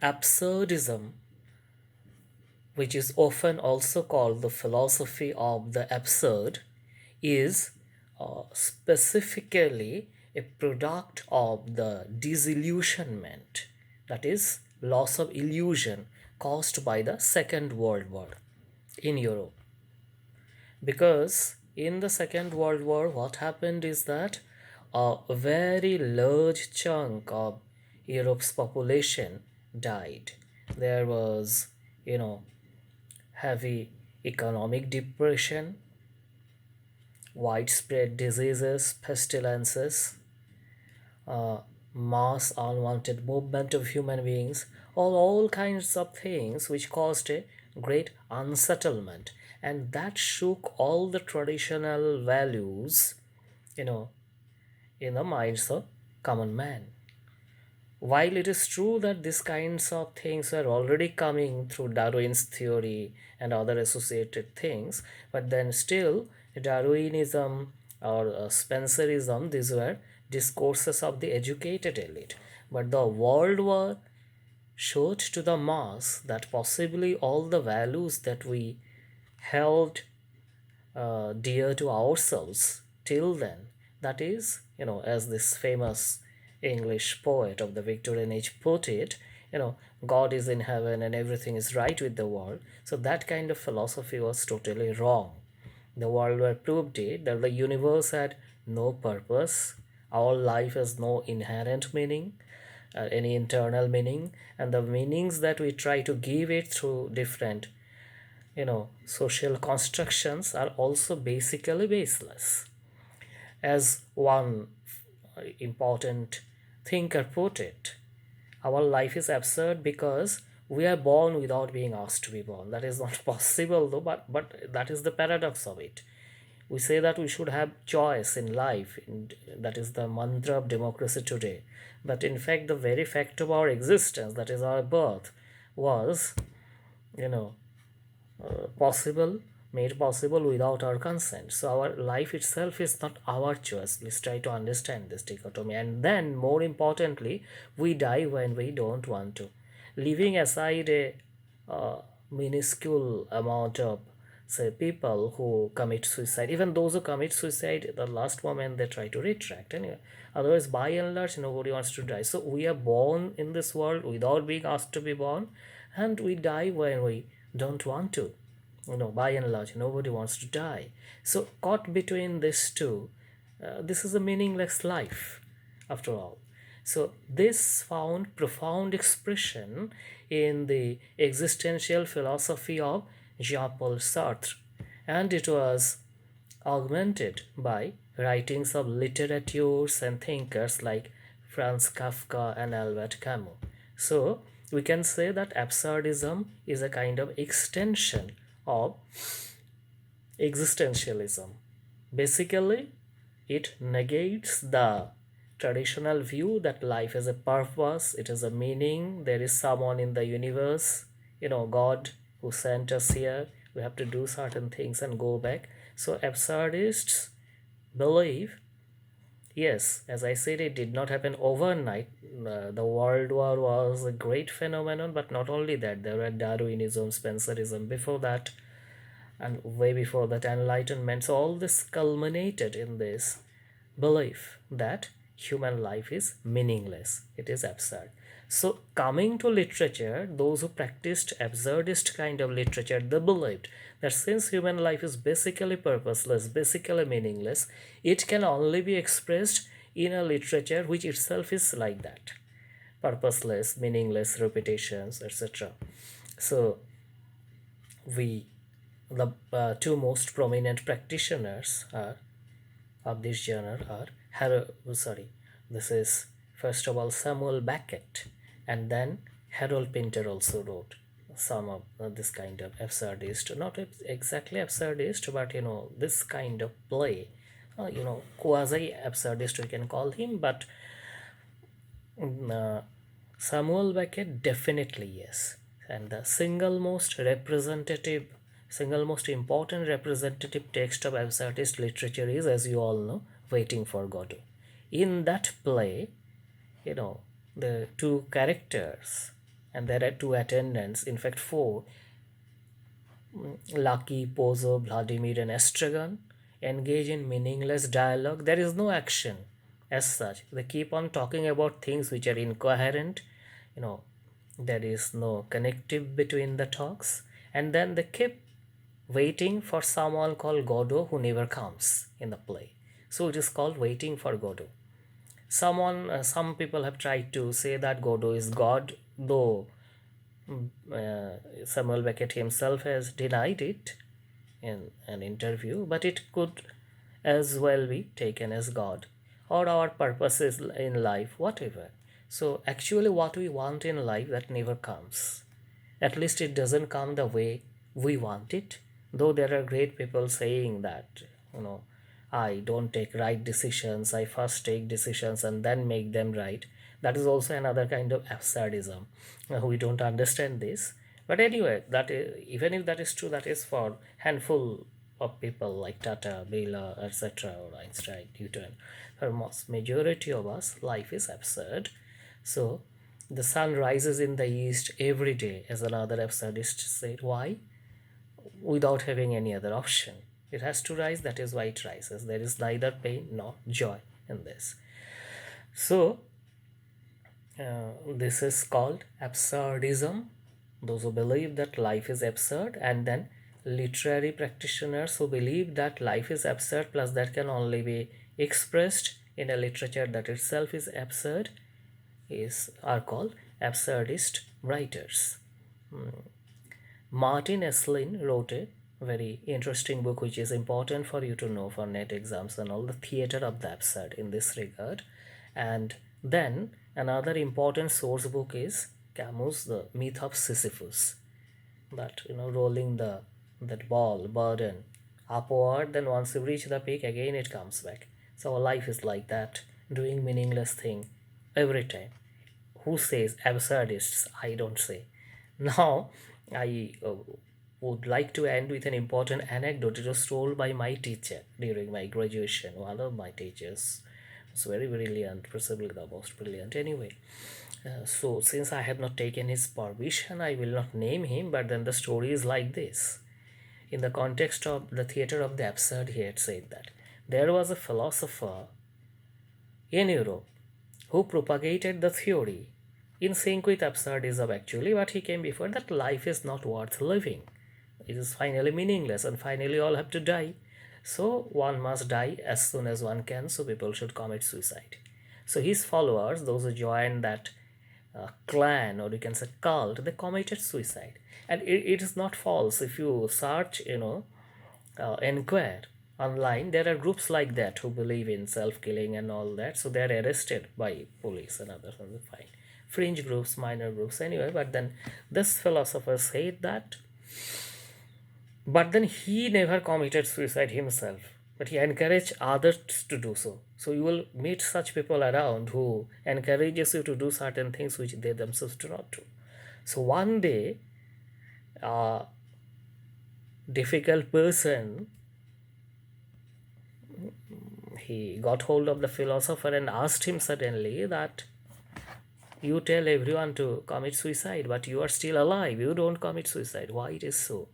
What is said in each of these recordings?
Absurdism, which is often also called the philosophy of the absurd, is specifically a product of the disillusionment, that is, loss of illusion caused by the Second World War in Europe. Because in the Second World War, what happened is that a very large chunk of Europe's population died. There was, you know, heavy economic depression, widespread diseases, pestilences, uh, mass unwanted movement of human beings, all kinds of things which caused a great unsettlement, and that shook all the traditional values, you know, in the minds of common man. While it is true that these kinds of things were already coming through Darwin's theory and other associated things, but then still Darwinism or Spencerism, these were discourses of the educated elite. But the World War showed to the mass that possibly all the values that we held dear to ourselves till then, that is, as this famous English poet of the Victorian age put it, God is in heaven and everything is right with the world. So that kind of philosophy was totally wrong. The World War proved it that the universe had no purpose, our life has no inherent meaning, any internal meaning, and the meanings that we try to give it through different social constructions are also basically baseless. As one important thinker put it, our life is absurd because we are born without being asked to be born. That is not possible though, but that is the paradox of it. We say that we should have choice in life, and that is the mantra of democracy today. But in fact, the very fact of our existence, that is our birth, was, you know, possible, made possible without our consent. So our life itself is not our choice. Let's try to understand this dichotomy. And then, more importantly, we die when we don't want to. Leaving aside a minuscule amount of, say, people who commit suicide, even those who commit suicide, at the last moment they try to retract. Anyway, otherwise, by and large, nobody wants to die. So we are born in this world without being asked to be born, and we die when we don't want to. By and large, nobody wants to die. So caught between these two, this is a meaningless life after all. So this found profound expression in the existential philosophy of Jean-Paul Sartre, and it was augmented by writings of literateurs and thinkers like Franz Kafka and Albert Camus. So we can say that absurdism is a kind of extension of existentialism. Basically, it negates the traditional view that life has a purpose, it has a meaning, there is someone in the universe, God who sent us here, we have to do certain things and go back. So absurdists believe, yes, as I said, it did not happen overnight. The World War was a great phenomenon, but not only that, there were Darwinism, Spencerism before that, and way before that, Enlightenment. So all this culminated in this belief that human life is meaningless, it is absurd. So coming to literature, those who practiced absurdist kind of literature, they believed that since human life is basically purposeless, basically meaningless, it can only be expressed in a literature which itself is like that, purposeless, meaningless, repetitions, etc. So we the two most prominent practitioners of this genre are this is first of all Samuel Beckett, and then Harold Pinter also wrote some of this kind of absurdist, not exactly absurdist, but this kind of play, quasi absurdist we can call him, but Samuel Beckett definitely yes, and the single most important representative text of absurdist literature is, as you all know, Waiting for Godot. In that play, the two characters and there are two attendants, in fact four, Lucky, Pozo, Vladimir, and Estragon, engage in meaningless dialogue. There is no action as such. They keep on talking about things which are incoherent. You know, there is no connective between the talks. And then they keep waiting for someone called Godot who never comes in the play. So it is called Waiting for Godot. Some people have tried to say that Godot is God, though Samuel Beckett himself has denied it in an interview, but it could as well be taken as God or our purposes in life, whatever. So, actually, what we want in life that never comes. At least it doesn't come the way we want it, though there are great people saying that, you know, I don't take right decisions, I first take decisions and then make them right. That is also another kind of absurdism. We don't understand this. But anyway, that is, even if that is true, that is for handful of people like Tata, Bela, etc., or Einstein, Newton. For most majority of us, life is absurd. So the sun rises in the east every day, as another absurdist said. Why? Without having any other option. It has to rise, that is why it rises. There is neither pain nor joy in this. So, this is called absurdism. Those who believe that life is absurd, and then literary practitioners who believe that life is absurd plus that can only be expressed in a literature that itself is absurd are called absurdist writers. Martin Esslin wrote a very interesting book which is important for you to know for net exams and all, the theater of the absurd in this regard. And then another important source book is Camus' The Myth of Sisyphus. That, you know, rolling that ball, burden upward, then once you reach the peak, again it comes back. So our life is like that, doing meaningless thing every time. Who says absurdists? I don't say. Now, I would like to end with an important anecdote. It was told by my teacher during my graduation. One of my teachers was very brilliant, possibly the most brilliant. Anyway, so since I have not taken his permission, I will not name him, but then the story is like this. In the context of the theater of the absurd, he had said that there was a philosopher in Europe who propagated the theory in sync with absurdism actually, but he came before that life is not worth living. It is finally meaningless and finally all have to die. So one must die as soon as one can, so people should commit suicide. So his followers, those who joined that clan or you can say cult, they committed suicide. And it is not false. If you search, inquire online, there are groups like that who believe in self-killing and all that, so they are arrested by police and others, and fine. Fringe groups, minor groups, anyway. But then this philosopher said that, but then he never committed suicide himself, but he encouraged others to do so. So you will meet such people around who encourages you to do certain things which they themselves do not do. So one day, a difficult person, he got hold of the philosopher and asked him suddenly that you tell everyone to commit suicide, but you are still alive, you don't commit suicide, why it is so?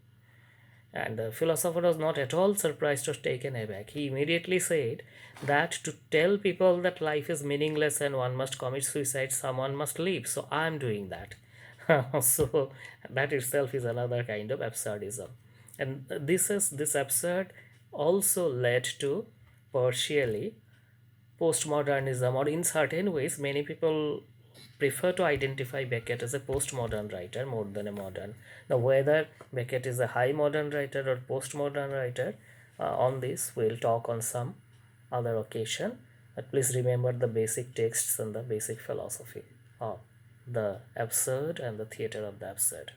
And the philosopher was not at all surprised or taken aback. He immediately said that to tell people that life is meaningless and one must commit suicide, someone must live, so I am doing that. So that itself is another kind of absurdism. And this absurd also led to partially postmodernism, or in certain ways many people prefer to identify Beckett as a postmodern writer more than a modern. Now whether Beckett is a high modern writer or postmodern writer, on this we'll talk on some other occasion, but please remember the basic texts and the basic philosophy of the absurd and the theater of the absurd.